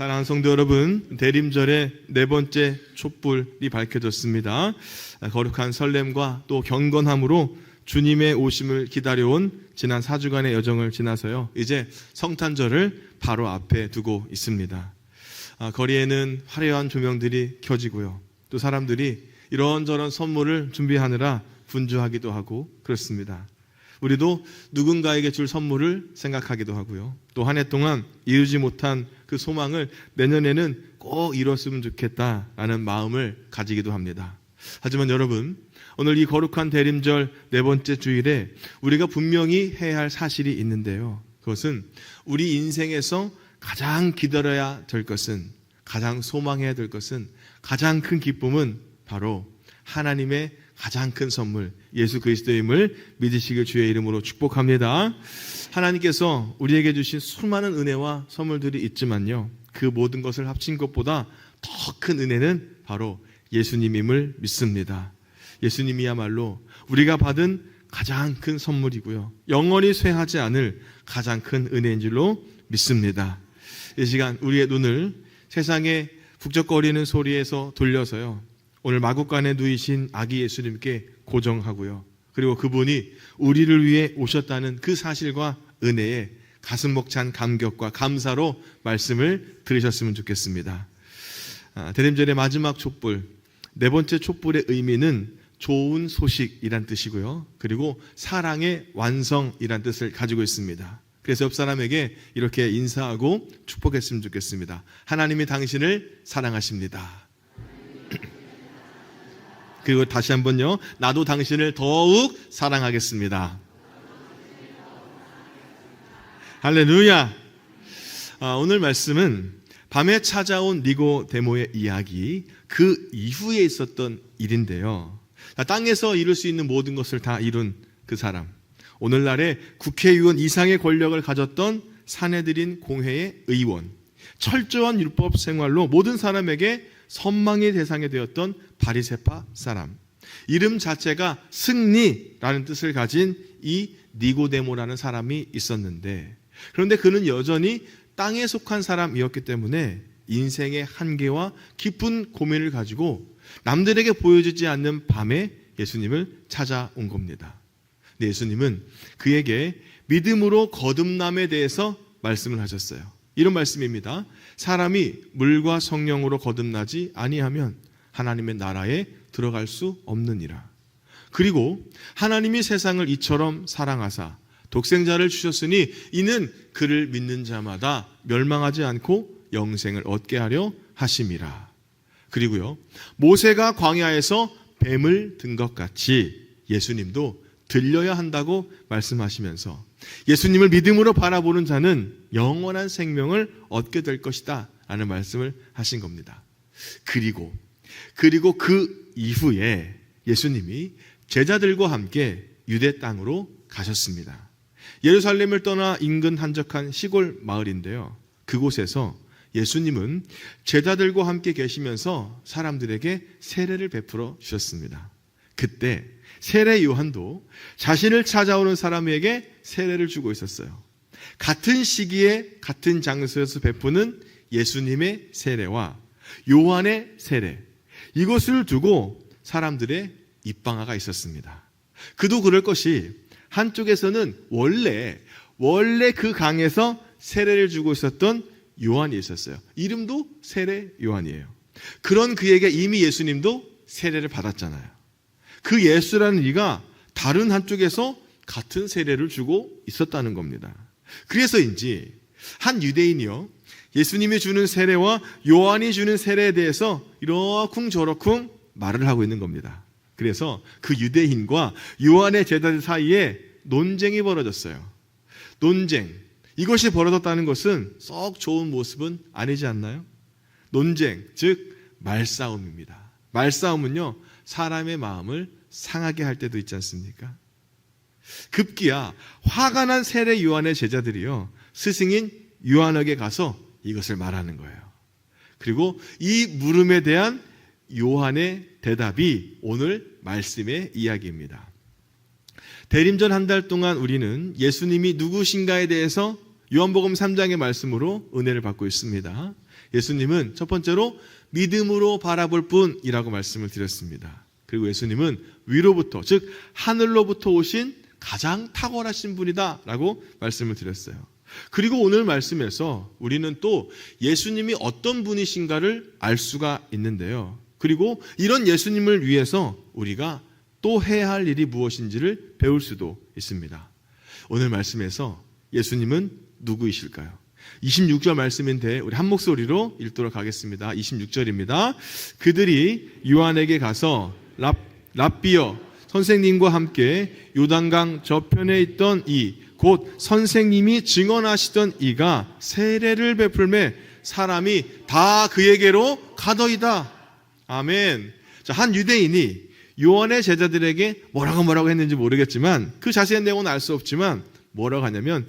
사랑하는 성도 여러분, 대림절의 네 번째 촛불이 밝혀졌습니다. 거룩한 설렘과 또 경건함으로 주님의 오심을 기다려온 지난 4주간의 여정을 지나서요, 이제 성탄절을 바로 앞에 두고 있습니다. 거리에는 화려한 조명들이 켜지고요, 또 사람들이 이런저런 선물을 준비하느라 분주하기도 하고 그렇습니다. 우리도 누군가에게 줄 선물을 생각하기도 하고요, 또 한 해 동안 이루지 못한 그 소망을 내년에는 꼭 이뤘으면 좋겠다라는 마음을 가지기도 합니다. 하지만 여러분, 오늘 이 거룩한 대림절 네 번째 주일에 우리가 분명히 해야 할 사실이 있는데요, 그것은 우리 인생에서 가장 기다려야 될 것은, 가장 소망해야 될 것은, 가장 큰 기쁨은 바로 하나님의 가장 큰 선물 예수 그리스도임을 믿으시길 주의 이름으로 축복합니다. 하나님께서 우리에게 주신 수많은 은혜와 선물들이 있지만요, 그 모든 것을 합친 것보다 더 큰 은혜는 바로 예수님임을 믿습니다. 예수님이야말로 우리가 받은 가장 큰 선물이고요, 영원히 쇠하지 않을 가장 큰 은혜인 줄로 믿습니다. 이 시간 우리의 눈을 세상의 북적거리는 소리에서 돌려서요, 오늘 마구간에 누이신 아기 예수님께 고정하고요, 그리고 그분이 우리를 위해 오셨다는 그 사실과 은혜에 가슴 벅찬 감격과 감사로 말씀을 들으셨으면 좋겠습니다. 대림절의 마지막 촛불, 네 번째 촛불의 의미는 좋은 소식이란 뜻이고요, 그리고 사랑의 완성이란 뜻을 가지고 있습니다. 그래서 옆 사람에게 이렇게 인사하고 축복했으면 좋겠습니다. 하나님이 당신을 사랑하십니다. 그리고 다시 한번요, 나도 당신을 더욱 사랑하겠습니다. 할렐루야. 오늘 말씀은 밤에 찾아온 니고데모의 이야기, 그 이후에 있었던 일인데요, 땅에서 이룰 수 있는 모든 것을 다 이룬 그 사람, 오늘날의 국회의원 이상의 권력을 가졌던 사내들인 공회의 의원, 철저한 율법 생활로 모든 사람에게 선망의 대상이 되었던 바리새파 사람, 이름 자체가 승리라는 뜻을 가진 이 니고데모라는 사람이 있었는데, 그런데 그는 여전히 땅에 속한 사람이었기 때문에 인생의 한계와 깊은 고민을 가지고 남들에게 보여지지 않는 밤에 예수님을 찾아온 겁니다. 근데 예수님은 그에게 믿음으로 거듭남에 대해서 말씀을 하셨어요. 이런 말씀입니다. 사람이 물과 성령으로 거듭나지 아니하면 하나님의 나라에 들어갈 수 없느니라. 그리고 하나님이 세상을 이처럼 사랑하사 독생자를 주셨으니 이는 그를 믿는 자마다 멸망하지 않고 영생을 얻게 하려 하심이라. 그리고요, 모세가 광야에서 뱀을 든 것 같이 예수님도 들려야 한다고 말씀하시면서 예수님을 믿음으로 바라보는 자는 영원한 생명을 얻게 될 것이다 라는 말씀을 하신 겁니다. 그리고 그 이후에 예수님이 제자들과 함께 유대 땅으로 가셨습니다. 예루살렘을 떠나 인근 한적한 시골 마을인데요, 그곳에서 예수님은 제자들과 함께 계시면서 사람들에게 세례를 베풀어 주셨습니다. 그때 세례 요한도 자신을 찾아오는 사람에게 세례를 주고 있었어요. 같은 시기에 같은 장소에서 베푸는 예수님의 세례와 요한의 세례, 이것을 두고 사람들의 입방아가 있었습니다. 그도 그럴 것이, 한쪽에서는 원래 그 강에서 세례를 주고 있었던 요한이 있었어요. 이름도 세례 요한이에요. 그런 그에게 이미 예수님도 세례를 받았잖아요. 그 예수라는 이가 다른 한쪽에서 같은 세례를 주고 있었다는 겁니다. 그래서인지 한 유대인이요, 예수님이 주는 세례와 요한이 주는 세례에 대해서 이러쿵저러쿵 말을 하고 있는 겁니다. 그래서 그 유대인과 요한의 제자들 사이에 논쟁이 벌어졌어요. 논쟁, 이것이 벌어졌다는 것은 썩 좋은 모습은 아니지 않나요? 논쟁, 즉 말싸움입니다. 말싸움은요, 사람의 마음을 상하게 할 때도 있지 않습니까? 급기야 화가 난 세례 요한의 제자들이요, 스승인 요한에게 가서 이것을 말하는 거예요. 그리고 이 물음에 대한 요한의 대답이 오늘 말씀의 이야기입니다. 대림절 한 달 동안 우리는 예수님이 누구신가에 대해서 요한복음 3장의 말씀으로 은혜를 받고 있습니다. 예수님은 첫 번째로 믿음으로 바라볼 뿐이라고 말씀을 드렸습니다. 그리고 예수님은 위로부터, 즉 하늘로부터 오신 가장 탁월하신 분이다 라고 말씀을 드렸어요. 그리고 오늘 말씀에서 우리는 또 예수님이 어떤 분이신가를 알 수가 있는데요. 그리고 이런 예수님을 위해서 우리가 또 해야 할 일이 무엇인지를 배울 수도 있습니다. 오늘 말씀에서 예수님은 누구이실까요? 26절 말씀인데 우리 한 목소리로 읽도록 하겠습니다. 26절입니다. 그들이 요한에게 가서 랍비여, 선생님과 함께 요단강 저편에 있던 곧 선생님이 증언하시던 이가 세례를 베풀매 사람이 다 그에게로 가더이다. 아멘. 자, 한 유대인이 요한의 제자들에게 뭐라고 했는지 모르겠지만 그 자세한 내용은 알 수 없지만 뭐라고 하냐면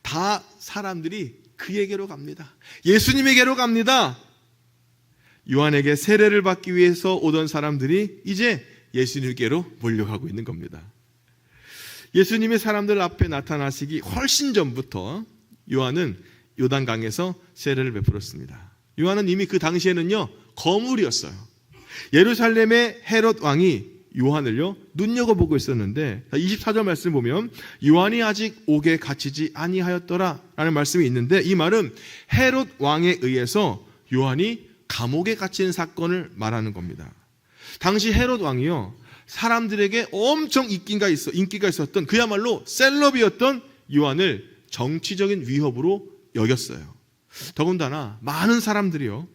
다 사람들이 그에게로 갑니다. 예수님에게로 갑니다. 요한에게 세례를 받기 위해서 오던 사람들이 이제 예수님께로 몰려가고 있는 겁니다. 예수님이 사람들 앞에 나타나시기 훨씬 전부터 요한은 요단강에서 세례를 베풀었습니다. 요한은 이미 그 당시에는요 거물이었어요. 예루살렘의 헤롯 왕이 요한을요 눈여겨보고 있었는데 24절 말씀 보면 요한이 아직 옥에 갇히지 아니하였더라 라는 말씀이 있는데 이 말은 헤롯 왕에 의해서 요한이 감옥에 갇힌 사건을 말하는 겁니다. 당시 헤롯 왕이요 사람들에게 엄청 인기가 있었던 그야말로 셀럽이었던 요한을 정치적인 위협으로 여겼어요. 더군다나 많은 사람들이요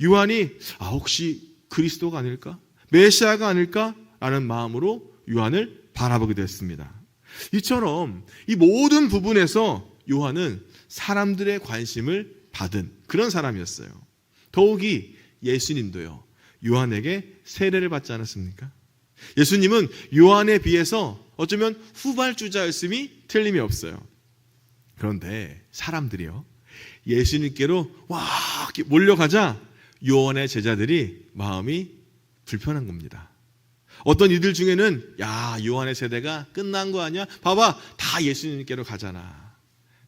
요한이 혹시 그리스도가 아닐까? 메시아가 아닐까? 라는 마음으로 요한을 바라보게 됐습니다. 이처럼 이 모든 부분에서 요한은 사람들의 관심을 받은 그런 사람이었어요. 더욱이 예수님도요 요한에게 세례를 받지 않았습니까? 예수님은 요한에 비해서 어쩌면 후발주자였음이 틀림이 없어요. 그런데 사람들이요 예수님께로 몰려가자 요한의 제자들이 마음이 불편한 겁니다. 어떤 이들 중에는 요한의 세대가 끝난 거 아니야? 봐봐 다 예수님께로 가잖아.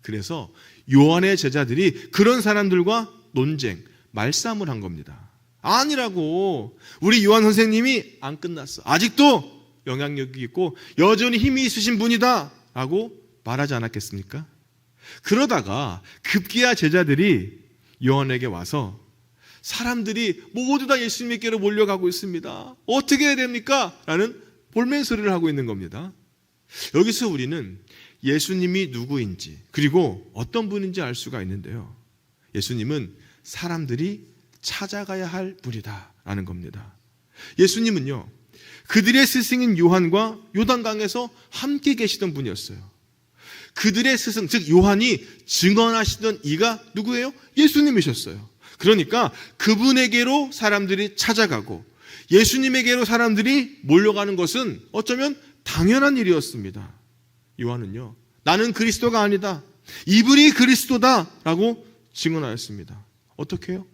그래서 요한의 제자들이 그런 사람들과 논쟁, 말싸움을 한 겁니다. 아니라고, 우리 요한 선생님이 안 끝났어, 아직도 영향력이 있고 여전히 힘이 있으신 분이다 라고 말하지 않았겠습니까? 그러다가 급기야 제자들이 요한에게 와서 사람들이 모두 다 예수님께로 몰려가고 있습니다. 어떻게 해야 됩니까? 라는 볼멘소리를 하고 있는 겁니다. 여기서 우리는 예수님이 누구인지 그리고 어떤 분인지 알 수가 있는데요. 예수님은 사람들이 찾아가야 할 분이다 라는 겁니다. 예수님은요 그들의 스승인 요한과 요단강에서 함께 계시던 분이었어요. 그들의 스승 즉 요한이 증언하시던 이가 누구예요? 예수님이셨어요. 그러니까 그분에게로 사람들이 찾아가고 예수님에게로 사람들이 몰려가는 것은 어쩌면 당연한 일이었습니다. 요한은요 나는 그리스도가 아니다, 이분이 그리스도다 라고 증언하였습니다. 어떻게 해요?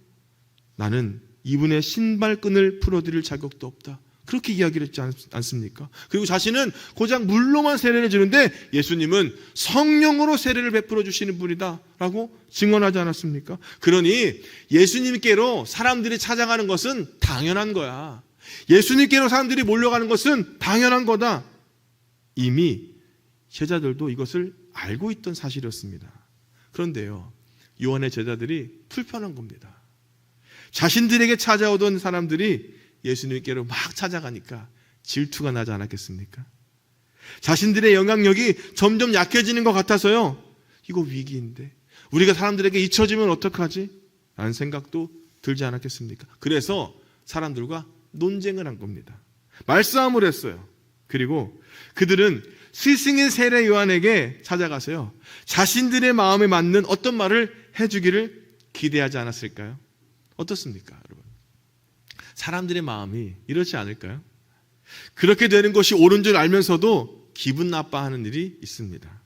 나는 이분의 신발끈을 풀어드릴 자격도 없다, 그렇게 이야기를 했지 않습니까? 그리고 자신은 고작 물로만 세례를 주는데 예수님은 성령으로 세례를 베풀어 주시는 분이다 라고 증언하지 않았습니까? 그러니 예수님께로 사람들이 찾아가는 것은 당연한 거야. 예수님께로 사람들이 몰려가는 것은 당연한 거다. 이미 제자들도 이것을 알고 있던 사실이었습니다. 그런데요 요한의 제자들이 불편한 겁니다. 자신들에게 찾아오던 사람들이 예수님께로 막 찾아가니까 질투가 나지 않았겠습니까? 자신들의 영향력이 점점 약해지는 것 같아서요 이거 위기인데 우리가 사람들에게 잊혀지면 어떡하지? 라는 생각도 들지 않았겠습니까? 그래서 사람들과 논쟁을 한 겁니다. 말싸움을 했어요. 그리고 그들은 스승인 세례 요한에게 찾아가서요 자신들의 마음에 맞는 어떤 말을 해주기를 기대하지 않았을까요? 어떻습니까 여러분? 사람들의 마음이 이렇지 않을까요? 그렇게 되는 것이 옳은 줄 알면서도 기분 나빠하는 일이 있습니다.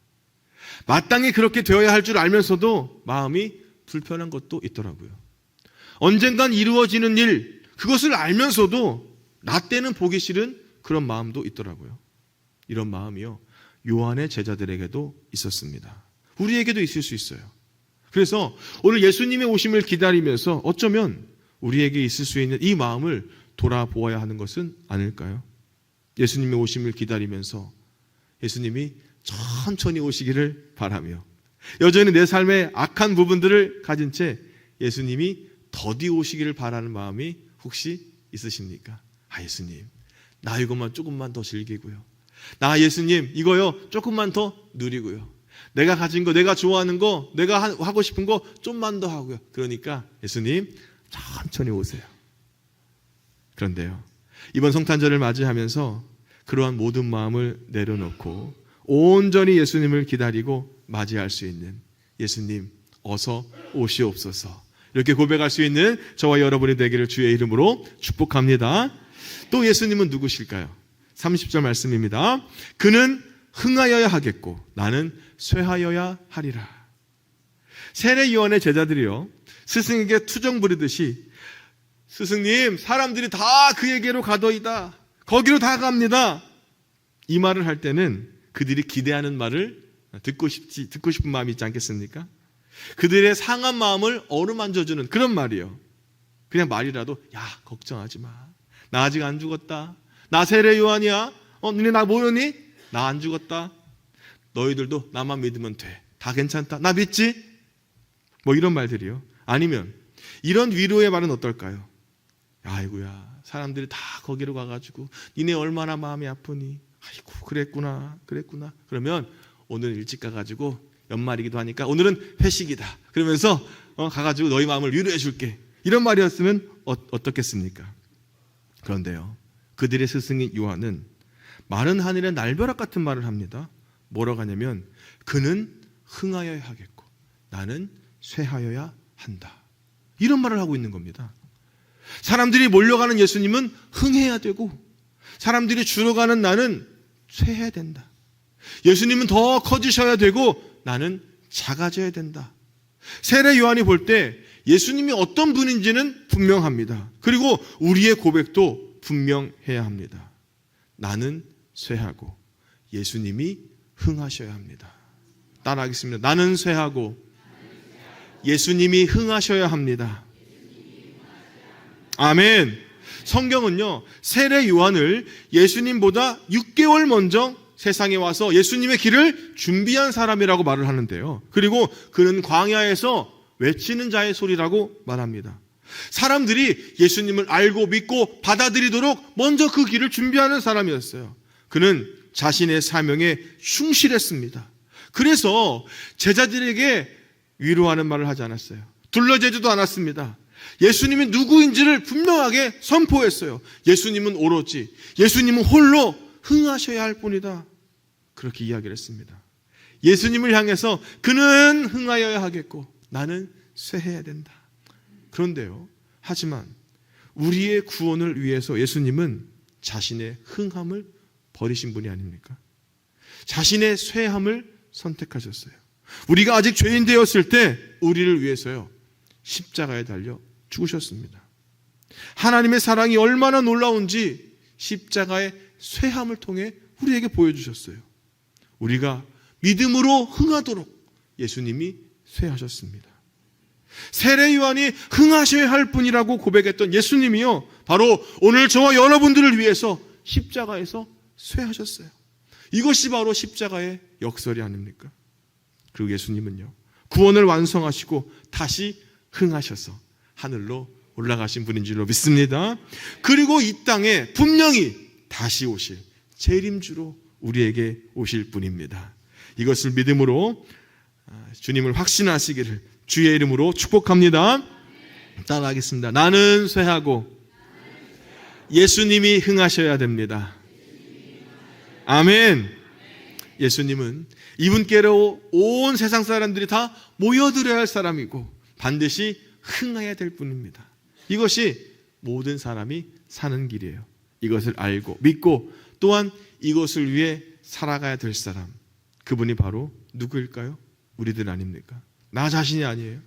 마땅히 그렇게 되어야 할 줄 알면서도 마음이 불편한 것도 있더라고요. 언젠간 이루어지는 일, 그것을 알면서도 나 때는 보기 싫은 그런 마음도 있더라고요. 이런 마음이요 요한의 제자들에게도 있었습니다. 우리에게도 있을 수 있어요. 그래서 오늘 예수님의 오심을 기다리면서 어쩌면 우리에게 있을 수 있는 이 마음을 돌아보아야 하는 것은 아닐까요? 예수님의 오심을 기다리면서 예수님이 천천히 오시기를 바라며 여전히 내 삶의 악한 부분들을 가진 채 예수님이 더디 오시기를 바라는 마음이 혹시 있으십니까? 예수님, 나 이것만 조금만 더 즐기고요. 나 예수님, 이거요 조금만 더 누리고요. 내가 가진 거, 내가 좋아하는 거, 내가 하고 싶은 거 좀만 더 하고요. 그러니까 예수님, 천천히 오세요. 그런데요, 이번 성탄절을 맞이하면서 그러한 모든 마음을 내려놓고 온전히 예수님을 기다리고 맞이할 수 있는 예수님 어서 오시옵소서, 이렇게 고백할 수 있는 저와 여러분이 되기를 주의 이름으로 축복합니다. 또 예수님은 누구실까요? 30절 말씀입니다. 그는 흥하여야 하겠고 나는 쇠하여야 하리라. 세례 요한의 제자들이요, 스승에게 투정 부리듯이 스승님, 사람들이 다 그에게로 가더이다, 거기로 다 갑니다, 이 말을 할 때는 그들이 기대하는 말을 듣고 싶은 마음이 있지 않겠습니까? 그들의 상한 마음을 어루만져주는 그런 말이요. 그냥 말이라도, 야, 걱정하지 마, 나 아직 안 죽었다, 나 세례 요한이야, 너네 나 모르니? 나 안 죽었다, 너희들도 나만 믿으면 돼, 다 괜찮다, 나 믿지? 뭐 이런 말들이요. 아니면 이런 위로의 말은 어떨까요? 아이고야, 사람들이 다 거기로 가가지고 니네 얼마나 마음이 아프니? 아이고, 그랬구나. 그러면 오늘 일찍 가가지고 연말이기도 하니까 오늘은 회식이다, 그러면서 가가지고 너희 마음을 위로해 줄게, 이런 말이었으면 어떻겠습니까? 그런데요, 그들의 스승인 요한은 마른 하늘의 날벼락 같은 말을 합니다. 뭐라고 하냐면 그는 흥하여야 하겠고 나는 쇠하여야 한다, 이런 말을 하고 있는 겁니다. 사람들이 몰려가는 예수님은 흥해야 되고 사람들이 줄어가는 나는 쇠해야 된다. 예수님은 더 커지셔야 되고 나는 작아져야 된다. 세례 요한이 볼 때 예수님이 어떤 분인지는 분명합니다. 그리고 우리의 고백도 분명해야 합니다. 나는 쇠하고 예수님이 흥하셔야 합니다. 따라하겠습니다. 나는 쇠하고 예수님이 흥하셔야 합니다. 아멘. 성경은요, 세례 요한을 예수님보다 6개월 먼저 세상에 와서 예수님의 길을 준비한 사람이라고 말을 하는데요, 그리고 그는 광야에서 외치는 자의 소리라고 말합니다. 사람들이 예수님을 알고 믿고 받아들이도록 먼저 그 길을 준비하는 사람이었어요. 그는 자신의 사명에 충실했습니다. 그래서 제자들에게 위로하는 말을 하지 않았어요. 둘러대지도 않았습니다. 예수님이 누구인지를 분명하게 선포했어요. 예수님은 오로지, 예수님은 홀로 흥하셔야 할 뿐이다, 그렇게 이야기를 했습니다. 예수님을 향해서 그는 흥하여야 하겠고 나는 쇠해야 된다. 그런데요, 하지만 우리의 구원을 위해서 예수님은 자신의 흥함을 버리신 분이 아닙니까? 자신의 쇠함을 선택하셨어요. 우리가 아직 죄인 되었을 때 우리를 위해서요, 십자가에 달려 죽으셨습니다. 하나님의 사랑이 얼마나 놀라운지 십자가의 쇠함을 통해 우리에게 보여주셨어요. 우리가 믿음으로 흥하도록 예수님이 쇠하셨습니다. 세례 요한이 흥하셔야 할 분이라고 고백했던 예수님이요, 바로 오늘 저와 여러분들을 위해서 십자가에서 쇠하셨어요. 이것이 바로 십자가의 역설이 아닙니까? 그리고 예수님은요, 구원을 완성하시고 다시 흥하셔서 하늘로 올라가신 분인 줄로 믿습니다. 그리고 이 땅에 분명히 다시 오실 재림주로 우리에게 오실 분입니다. 이것을 믿음으로 주님을 확신하시기를 주의 이름으로 축복합니다. 따라하겠습니다. 나는 쇠하고 예수님이 흥하셔야 됩니다. 아멘. 예수님은 이분께로 온 세상 사람들이 다 모여들어야 할 사람이고 반드시 흥해야 될 분입니다. 이것이 모든 사람이 사는 길이에요. 이것을 알고 믿고 또한 이것을 위해 살아가야 될 사람, 그분이 바로 누구일까요? 우리들 아닙니까? 나 자신이 아니에요.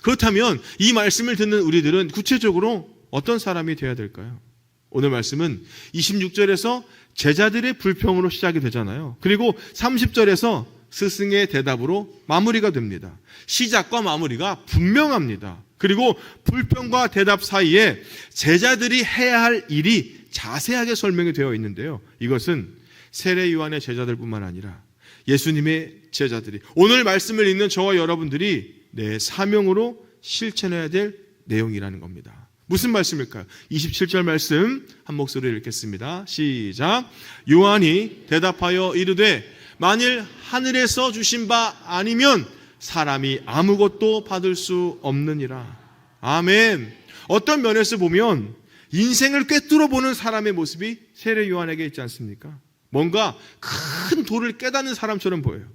그렇다면 이 말씀을 듣는 우리들은 구체적으로 어떤 사람이 되어야 될까요? 오늘 말씀은 26절에서 제자들의 불평으로 시작이 되잖아요. 그리고 30절에서 스승의 대답으로 마무리가 됩니다. 시작과 마무리가 분명합니다. 그리고 불평과 대답 사이에 제자들이 해야 할 일이 자세하게 설명이 되어 있는데요. 이것은 세례 요한의 제자들뿐만 아니라 예수님의 제자들이, 오늘 말씀을 읽는 저와 여러분들이 내 사명으로 실천해야 될 내용이라는 겁니다. 무슨 말씀일까요? 27절 말씀 한 목소리로 읽겠습니다. 시작. 요한이 대답하여 이르되 만일 하늘에서 주신 바 아니면 사람이 아무것도 받을 수 없느니라. 아멘. 어떤 면에서 보면 인생을 꿰뚫어 보는 사람의 모습이 세례 요한에게 있지 않습니까? 뭔가 큰 도를 깨닫는 사람처럼 보여요.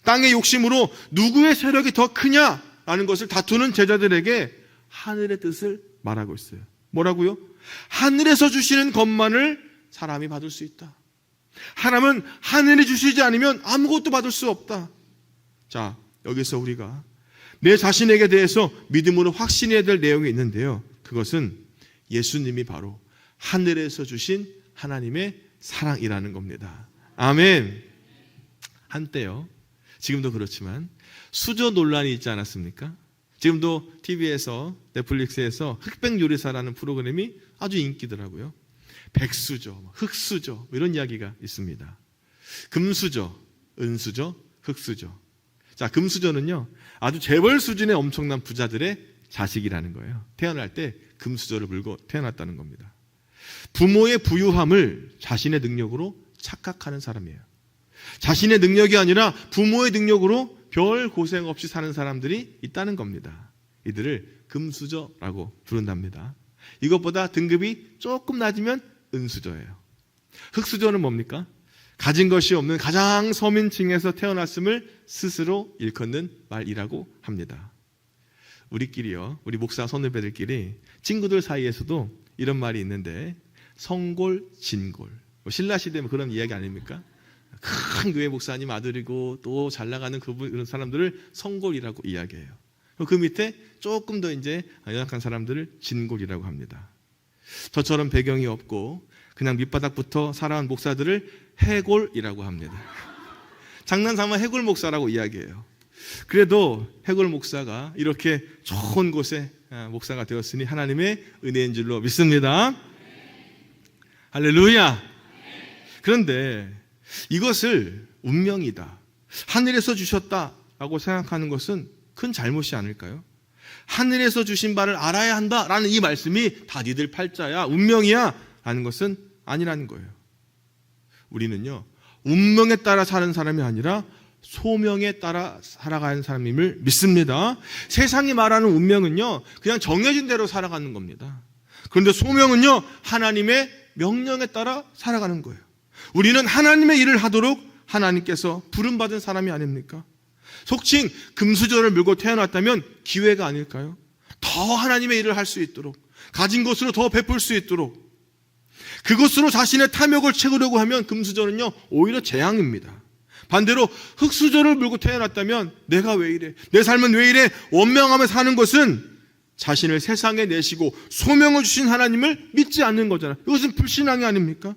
땅의 욕심으로 누구의 세력이 더 크냐라는 것을 다투는 제자들에게 하늘의 뜻을 말하고 있어요. 뭐라고요? 하늘에서 주시는 것만을 사람이 받을 수 있다. 하나님은 하늘이 주시지 않으면 아무것도 받을 수 없다. 자, 여기서 우리가 내 자신에게 대해서 믿음으로 확신해야 될 내용이 있는데요. 그것은 예수님이 바로 하늘에서 주신 하나님의 사랑이라는 겁니다. 아멘. 한때요, 지금도 그렇지만 수저 논란이 있지 않았습니까? 지금도 TV에서, 넷플릭스에서 흑백 요리사라는 프로그램이 아주 인기더라고요. 백수저, 흑수저 이런 이야기가 있습니다. 금수저, 은수저, 흑수저. 자, 금수저는요, 아주 재벌 수준의 엄청난 부자들의 자식이라는 거예요. 태어날 때 금수저를 물고 태어났다는 겁니다. 부모의 부유함을 자신의 능력으로 착각하는 사람이에요. 자신의 능력이 아니라 부모의 능력으로 별 고생 없이 사는 사람들이 있다는 겁니다. 이들을 금수저라고 부른답니다. 이것보다 등급이 조금 낮으면 은수저예요. 흑수저는 뭡니까? 가진 것이 없는 가장 서민층에서 태어났음을 스스로 일컫는 말이라고 합니다. 우리끼리요, 우리 목사 선후배들끼리 친구들 사이에서도 이런 말이 있는데, 성골, 진골. 신라 시대면 그런 이야기 아닙니까? 큰 교회 목사님 아들이고 또 잘 나가는 그런 사람들을 성골이라고 이야기해요. 그 밑에 조금 더 이제 연약한 사람들을 진골이라고 합니다. 저처럼 배경이 없고 그냥 밑바닥부터 살아온 목사들을 해골이라고 합니다. 장난삼아 해골 목사라고 이야기해요. 그래도 해골 목사가 이렇게 좋은 곳에 목사가 되었으니 하나님의 은혜인 줄로 믿습니다. 할렐루야. 그런데 이것을 운명이다, 하늘에서 주셨다라고 생각하는 것은 큰 잘못이 아닐까요? 하늘에서 주신 바를 알아야 한다라는 이 말씀이 다 니들 팔자야, 운명이야 라는 것은 아니라는 거예요. 우리는요, 운명에 따라 사는 사람이 아니라 소명에 따라 살아가는 사람임을 믿습니다. 세상이 말하는 운명은요, 그냥 정해진 대로 살아가는 겁니다. 그런데 소명은요, 하나님의 명령에 따라 살아가는 거예요. 우리는 하나님의 일을 하도록 하나님께서 부름받은 사람이 아닙니까? 속칭 금수저를 물고 태어났다면 기회가 아닐까요? 더 하나님의 일을 할 수 있도록, 가진 것으로 더 베풀 수 있도록, 그것으로 자신의 탐욕을 채우려고 하면 금수저는요, 오히려 재앙입니다. 반대로 흑수저를 물고 태어났다면 내가 왜 이래, 내 삶은 왜 이래 원망하며 사는 것은 자신을 세상에 내시고 소명을 주신 하나님을 믿지 않는 거잖아요. 이것은 불신앙이 아닙니까?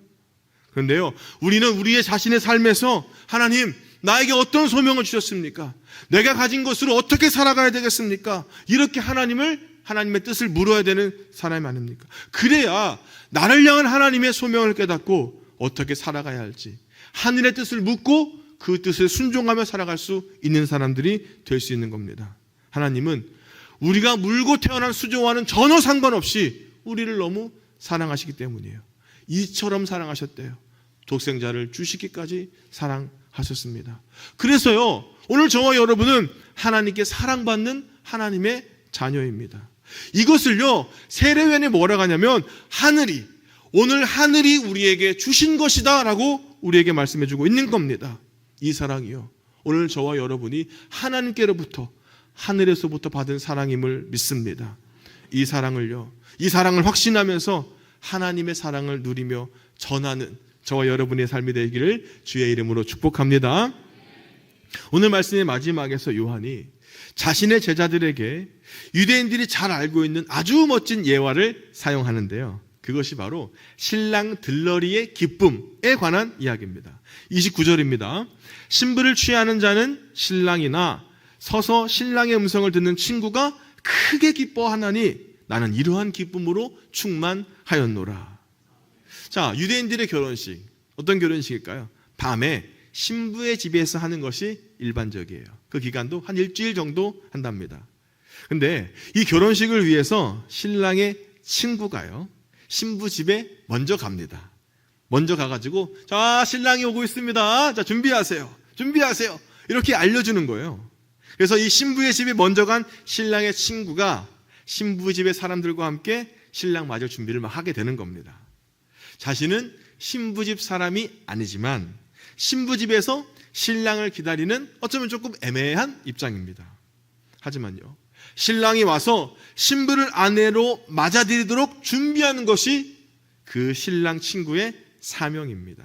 그런데요, 우리는 우리의 자신의 삶에서 하나님, 나에게 어떤 소명을 주셨습니까? 내가 가진 것으로 어떻게 살아가야 되겠습니까? 이렇게 하나님의 뜻을 물어야 되는 사람이 아닙니까? 그래야 나를 향한 하나님의 소명을 깨닫고 어떻게 살아가야 할지, 하늘의 뜻을 묻고 그 뜻에 순종하며 살아갈 수 있는 사람들이 될 수 있는 겁니다. 하나님은 우리가 물고 태어난 수조와는 전혀 상관없이 우리를 너무 사랑하시기 때문이에요. 이처럼 사랑하셨대요. 독생자를 주시기까지 사랑하셨습니다. 그래서요, 오늘 저와 여러분은 하나님께 사랑받는 하나님의 자녀입니다. 이것을요, 세례요한이 뭐라고 하냐면 오늘 하늘이 우리에게 주신 것이다 라고 우리에게 말씀해주고 있는 겁니다. 이 사랑이요, 오늘 저와 여러분이 하나님께로부터, 하늘에서부터 받은 사랑임을 믿습니다. 이 사랑을 확신하면서 하나님의 사랑을 누리며 전하는 저와 여러분의 삶이 되기를 주의 이름으로 축복합니다. 오늘 말씀의 마지막에서 요한이 자신의 제자들에게 유대인들이 잘 알고 있는 아주 멋진 예화를 사용하는데요. 그것이 바로 신랑 들러리의 기쁨에 관한 이야기입니다. 29절입니다. 신부를 취하는 자는 신랑이나 서서 신랑의 음성을 듣는 친구가 크게 기뻐하나니 나는 이러한 기쁨으로 충만하였노라. 자, 유대인들의 결혼식, 어떤 결혼식일까요? 밤에 신부의 집에서 하는 것이 일반적이에요. 그 기간도 한 일주일 정도 한답니다. 근데 이 결혼식을 위해서 신랑의 친구가요, 신부 집에 먼저 갑니다. 먼저 가가지고, 자, 신랑이 오고 있습니다. 자, 준비하세요. 이렇게 알려주는 거예요. 그래서 이 신부의 집에 먼저 간 신랑의 친구가 신부 집의 사람들과 함께 신랑 맞을 준비를 막 하게 되는 겁니다. 자신은 신부 집 사람이 아니지만 신부 집에서 신랑을 기다리는 어쩌면 조금 애매한 입장입니다. 하지만요, 신랑이 와서 신부를 아내로 맞아들이도록 준비하는 것이 그 신랑 친구의 사명입니다.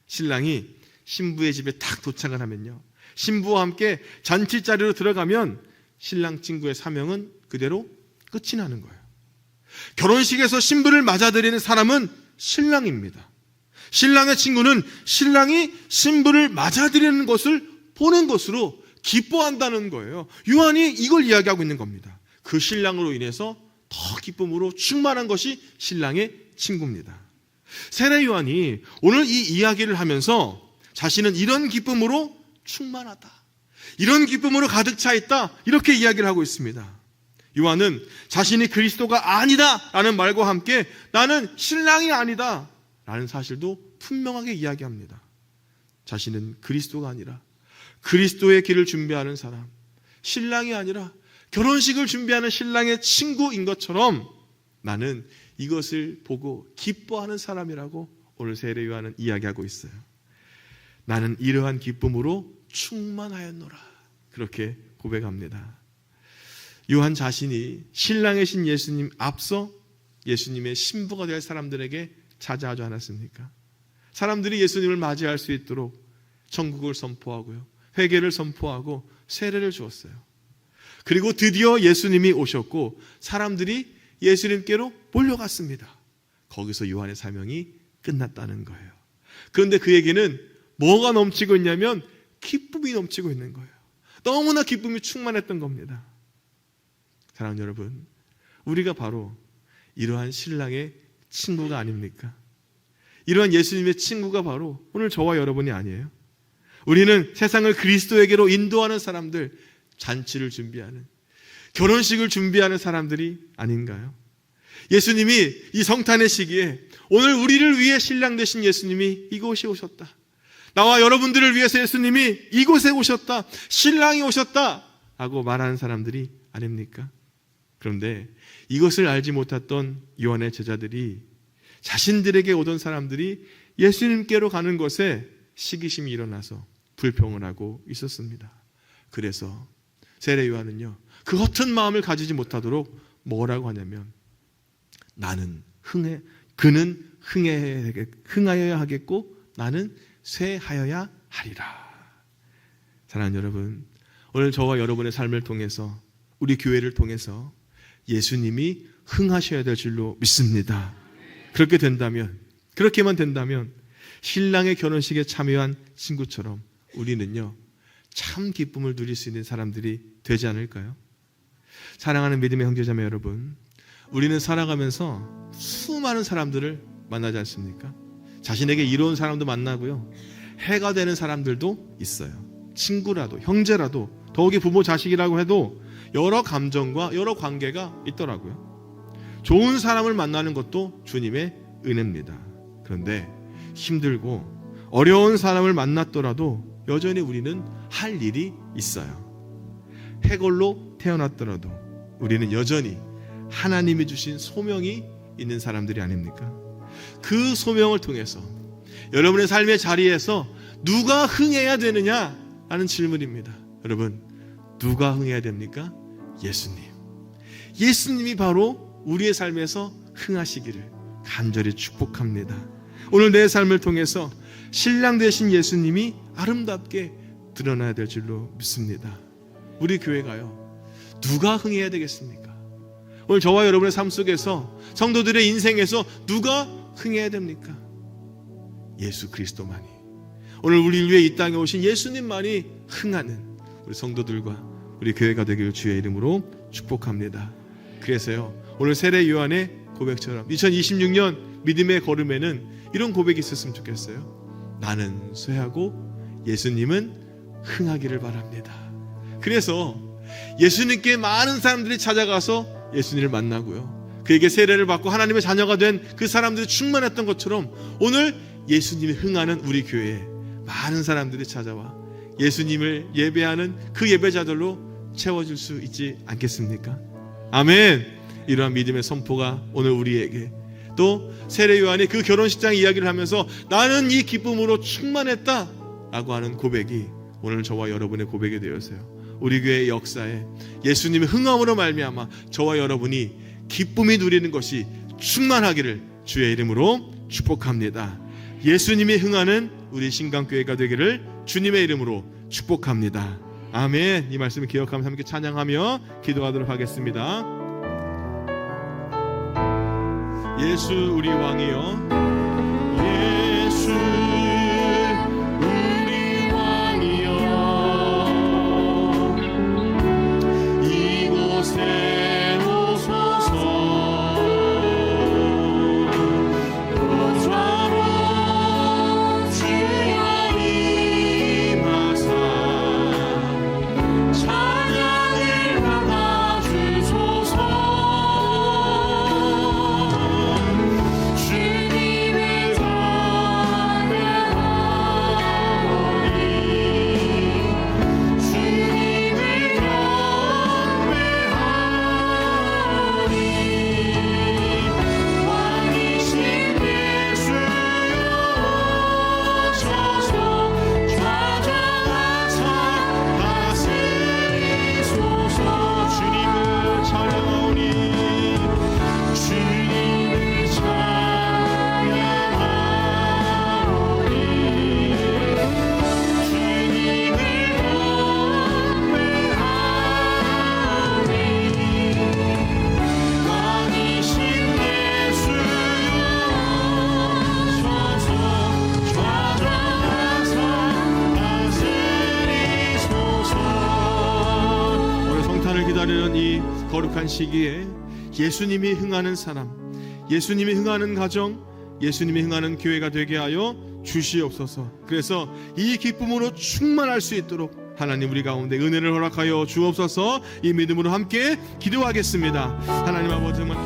신랑이 신부의 집에 딱 도착을 하면요, 신부와 함께 잔치 자리로 들어가면 신랑 친구의 사명은 그대로 끝이 나는 거예요. 결혼식에서 신부를 맞아들이는 사람은 신랑입니다. 신랑의 친구는 신랑이 신부를 맞아들이는 것을 보는 것으로 기뻐한다는 거예요. 요한이 이걸 이야기하고 있는 겁니다. 그 신랑으로 인해서 더 기쁨으로 충만한 것이 신랑의 친구입니다. 세례 요한이 오늘 이 이야기를 하면서 자신은 이런 기쁨으로 충만하다, 이런 기쁨으로 가득 차 있다, 이렇게 이야기를 하고 있습니다. 요한은 자신이 그리스도가 아니다 라는 말과 함께 나는 신랑이 아니다 라는 사실도 분명하게 이야기합니다. 자신은 그리스도가 아니라 그리스도의 길을 준비하는 사람, 신랑이 아니라 결혼식을 준비하는 신랑의 친구인 것처럼 나는 이것을 보고 기뻐하는 사람이라고 오늘 세례 요한은 이야기하고 있어요. 나는 이러한 기쁨으로 충만하였노라, 그렇게 고백합니다. 요한 자신이 신랑의 신 예수님 앞서 예수님의 신부가 될 사람들에게 찾아하지 않았습니까? 사람들이 예수님을 맞이할 수 있도록 천국을 선포하고요, 회개를 선포하고 세례를 주었어요. 그리고 드디어 예수님이 오셨고 사람들이 예수님께로 몰려갔습니다. 거기서 요한의 사명이 끝났다는 거예요. 그런데 그에게는 뭐가 넘치고 있냐면 기쁨이 넘치고 있는 거예요. 너무나 기쁨이 충만했던 겁니다. 사랑하는 여러분, 우리가 바로 이러한 신랑의 친구가 아닙니까? 이러한 예수님의 친구가 바로 오늘 저와 여러분이 아니에요? 우리는 세상을 그리스도에게로 인도하는 사람들, 잔치를 준비하는, 결혼식을 준비하는 사람들이 아닌가요? 예수님이 이 성탄의 시기에 오늘 우리를 위해 신랑 되신 예수님이 이곳에 오셨다, 나와 여러분들을 위해서 예수님이 이곳에 오셨다, 신랑이 오셨다 라고 말하는 사람들이 아닙니까? 그런데 이것을 알지 못했던 요한의 제자들이, 자신들에게 오던 사람들이 예수님께로 가는 것에 시기심이 일어나서 불평을 하고 있었습니다. 그래서 세례 요한은요, 그 허튼 마음을 가지지 못하도록 뭐라고 하냐면, 그는 흥하여야 하겠고 나는 쇠하여야 하리라. 사랑하는 여러분, 오늘 저와 여러분의 삶을 통해서, 우리 교회를 통해서 예수님이 흥하셔야 될 줄로 믿습니다. 그렇게만 된다면 신랑의 결혼식에 참여한 친구처럼 우리는요, 참 기쁨을 누릴 수 있는 사람들이 되지 않을까요? 사랑하는 믿음의 형제자매 여러분, 우리는 살아가면서 수많은 사람들을 만나지 않습니까? 자신에게 이로운 사람도 만나고요, 해가 되는 사람들도 있어요. 친구라도, 형제라도, 더욱이 부모 자식이라고 해도 여러 감정과 여러 관계가 있더라고요. 좋은 사람을 만나는 것도 주님의 은혜입니다. 그런데 힘들고 어려운 사람을 만났더라도 여전히 우리는 할 일이 있어요. 해골로 태어났더라도 우리는 여전히 하나님이 주신 소명이 있는 사람들이 아닙니까? 그 소명을 통해서 여러분의 삶의 자리에서 누가 흥해야 되느냐 하는 질문입니다. 여러분, 누가 흥해야 됩니까? 예수님. 예수님이 바로 우리의 삶에서 흥하시기를 간절히 축복합니다. 오늘 내 삶을 통해서 신랑 되신 예수님이 아름답게 드러나야 될 줄로 믿습니다. 우리 교회가요, 누가 흥해야 되겠습니까? 오늘 저와 여러분의 삶 속에서, 성도들의 인생에서 누가 흥해야 됩니까? 예수 그리스도만이. 오늘 우리를 위해 이 땅에 오신 예수님만이 흥하는 우리 성도들과 우리 교회가 되기를 주의 이름으로 축복합니다. 그래서요, 오늘 세례 요한의 고백처럼 2026년 믿음의 걸음에는 이런 고백이 있었으면 좋겠어요. 나는 쇠하고 예수님은 흥하기를 바랍니다. 그래서 예수님께 많은 사람들이 찾아가서 예수님을 만나고요, 그에게 세례를 받고 하나님의 자녀가 된 그 사람들이 충만했던 것처럼 오늘 예수님이 흥하는 우리 교회에 많은 사람들이 찾아와 예수님을 예배하는 그 예배자들로 채워질 수 있지 않겠습니까? 아멘. 이러한 믿음의 선포가 오늘 우리에게, 또 세례 요한이 그 결혼식장 이야기를 하면서 나는 이 기쁨으로 충만했다 라고 하는 고백이 오늘 저와 여러분의 고백이 되어서요, 우리 교회의 역사에 예수님의 흥함으로 말미암아 저와 여러분이 기쁨이 누리는 것이 충만하기를 주의 이름으로 축복합니다. 예수님이 흥하는 우리 신강교회가 되기를 주님의 이름으로 축복합니다. 아멘. 이 말씀을 기억하면서 함께 찬양하며 기도하도록 하겠습니다. 예수 우리 왕이여, 예수 우리 왕이여, 이곳에 오소서. 보좌로 주여 임하사 찬양을 받아주소서. 주님을 찬양하오니, 주님을 경배하오니, 왕이신 예수여 오셔서 좌정하사 다스리소서. 주님을 찬양하오니, 주님을 찬양하오니, 주님을 경배하오니, 왕이신 예수여 오셔서 좌정하사 다스리소서. 오늘 성탄을 기다리는 이 거룩한 시기에 예수님이 흥하는 사람, 예수님이 흥하는 가정, 예수님이 흥하는 교회가 되게 하여 주시옵소서. 그래서 이 기쁨으로 충만할 수 있도록 하나님 우리 가운데 은혜를 허락하여 주옵소서. 이 믿음으로 함께 기도하겠습니다. 하나님 아버지, 정말